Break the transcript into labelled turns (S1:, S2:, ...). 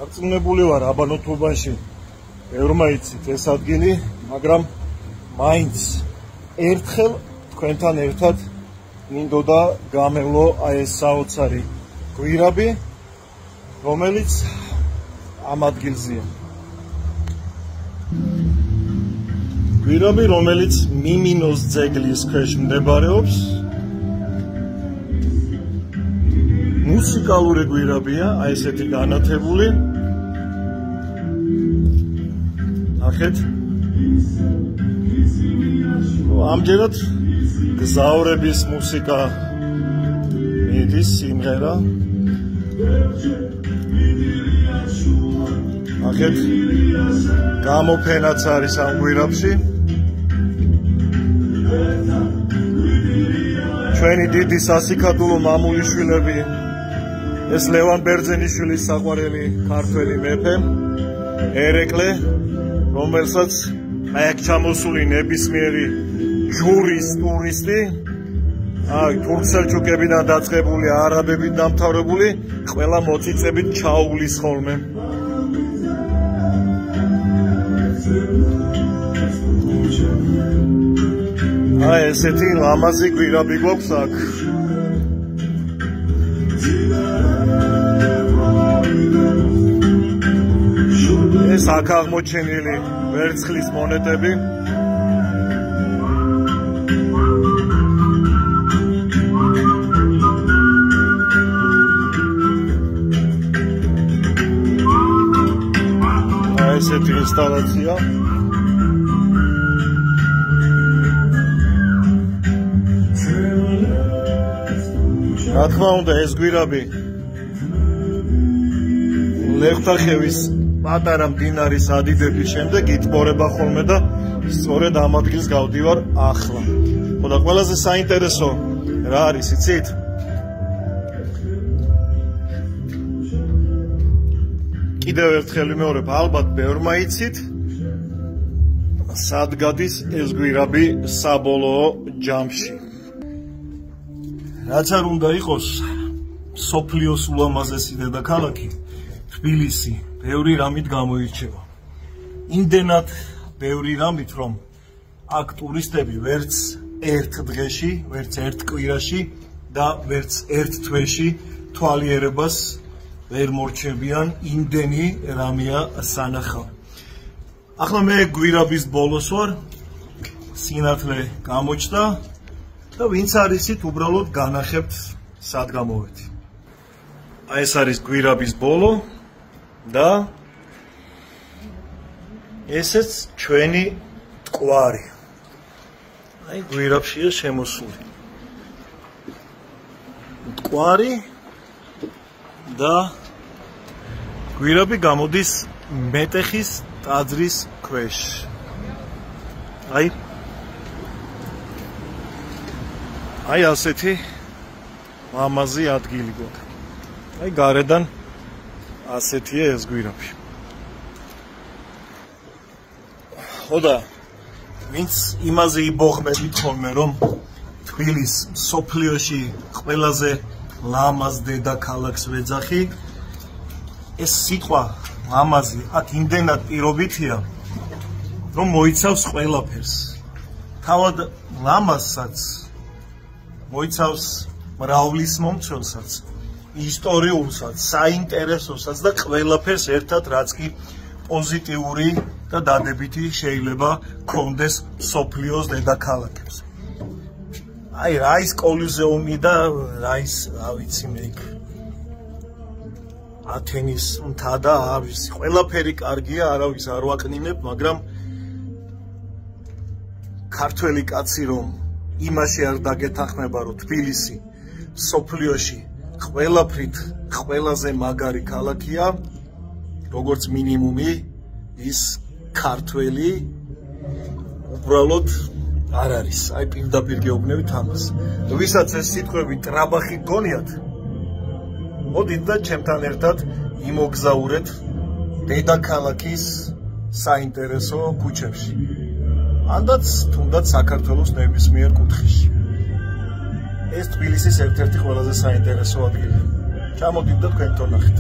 S1: დარწმუნებული ვარ აბანოთობაში ბევრმა იცით ეს ადგილი, მაგრამ მაინც ერთხელ თქვენთან ერთად მინდოდა გამევლო აი ეს საოცარი გვირაბი, რომელიც ამ ადგილზეა. გვირაბი, რომელიც მიმინოს ძეგლის ქვეშ მდებარეობს. მუსიკალური გვირაბია, აი ესეთი განათებული. ნახეთ. ამჯერად გზავრების მუსიკა მიდის სიმღერა. ნახეთ. გამოფენაც არის ამ გვირაბში. ჩვენი დიდი სასიქადულო მამულიშვილები, ეს ლევან ბერძენიშვილის საყვარელი ქართველი მეფე ერეკლე, რომელსაც აქ ჩამოსული ნებისმიერი ჯურის ტურისტი, თურქ-სელჩუკებიდან დაწყებული, არაბებით დამთავრებული, ყველა მოწიწებით ჩაუვლის ხოლმე. აი ესეთი ლამაზი გვირაბი გვაქვს აქ. ეს აქ აღმოჩენილი ვერცხლის მონეტები. აი ესეთი ინსტალაცია. რა თქმა უნდა, ეს გვირაბი ლევთახევის პატარა მდინარის ადიდების შემდეგ იტბორება ხოლმე და სწორედ ამ ადგილს გავდივარ ახლა. ხოდა ყველაზე საინტერესო რა არის, იცით? კიდევ ერთხელ ვიმეორებ, ალბათ ბევრმა იცით, სად გადის ეს გვირაბი საბოლოო ჯამში. რაც არ უნდა იყოს სოფლიოს ულამაზესი დედაქალაქი, თბილისი, ბევრი რამით გამოირჩევა. იმდენად ბევრი რამით, რომ აქ ტურისტები ვერც ერთ დღეში, ვერც ერთ კვირაში და ვერც ერთ თვეში თვალიერებას ვერ მორჩებიან, იმდენი რამეა სანახავი. ახლა მე გვირაბის ბოლოს ვარ, სინათლე გამოჩნდა და ვინც არისით უბრალოდ განახებთ სად გამოვედი. აი ეს არის გვირაბის ბოლო და ესეც ჩვენი მტკვარი. აი გვირაბშია შემოსული მტკვარი და გვირაბი გამოდის მეტეხის ტაძრის ქვეშ. აი ასეთი ლამაზი ადგილი გვაქვს. აი გარედან ასეთია ეს გვირაბი. ხოდა ვინც იმაზე იბოღმებით ხოლმე, რომ თბილის სოფლიოში ყველაზე ლამაზ დედაქალაქს ვეძახი, ეს სიტყვა ლამაზი აქ იმდენად პირობითია, რომ მოიცავს ყველაფერს. თავად ლამაზსაც მოიცავს მრავლის მომცველსაც, ისტორიულსაც, საინტერესოსაც და ყველაფერს ერთად, რაც კი პოზიტიური და დადებითი შეიძლება კონდეს სოფლიოს დედაქალაქებს. აი რა ის კოლიზეუმი და რა ის, რა ვიცი მე იქ ათენის მთა და არის ყველაფერი კარგია, არავის არ ვაკნინებ, მაგრამ ქართველი კაცი რომ იმაში არ დაგეთანხმება, რომ თბილისი სოფლიოში ყველაფრით ყველაზე მაგარი ქალაქია, როგორც მინიმუმი ის ქართველი უბრალოდ არ არის. აი პირდაპირ გეუბნებით ამას. ვისაც ეს სიტყვები ტრაბახი გონიათ, მოდით და ჩემთან ერთად იმოგზაურეთ დედაქალაქის საინტერესო ქუჩებში. ანდაც თუნდაც საქართველოს ნებისმიერ კუთხეში. ეს თბილისის ერთ-ერთი ყველაზე საინტერესო ადგილია. ჩამოდით და თქვენ თო ნახეთ.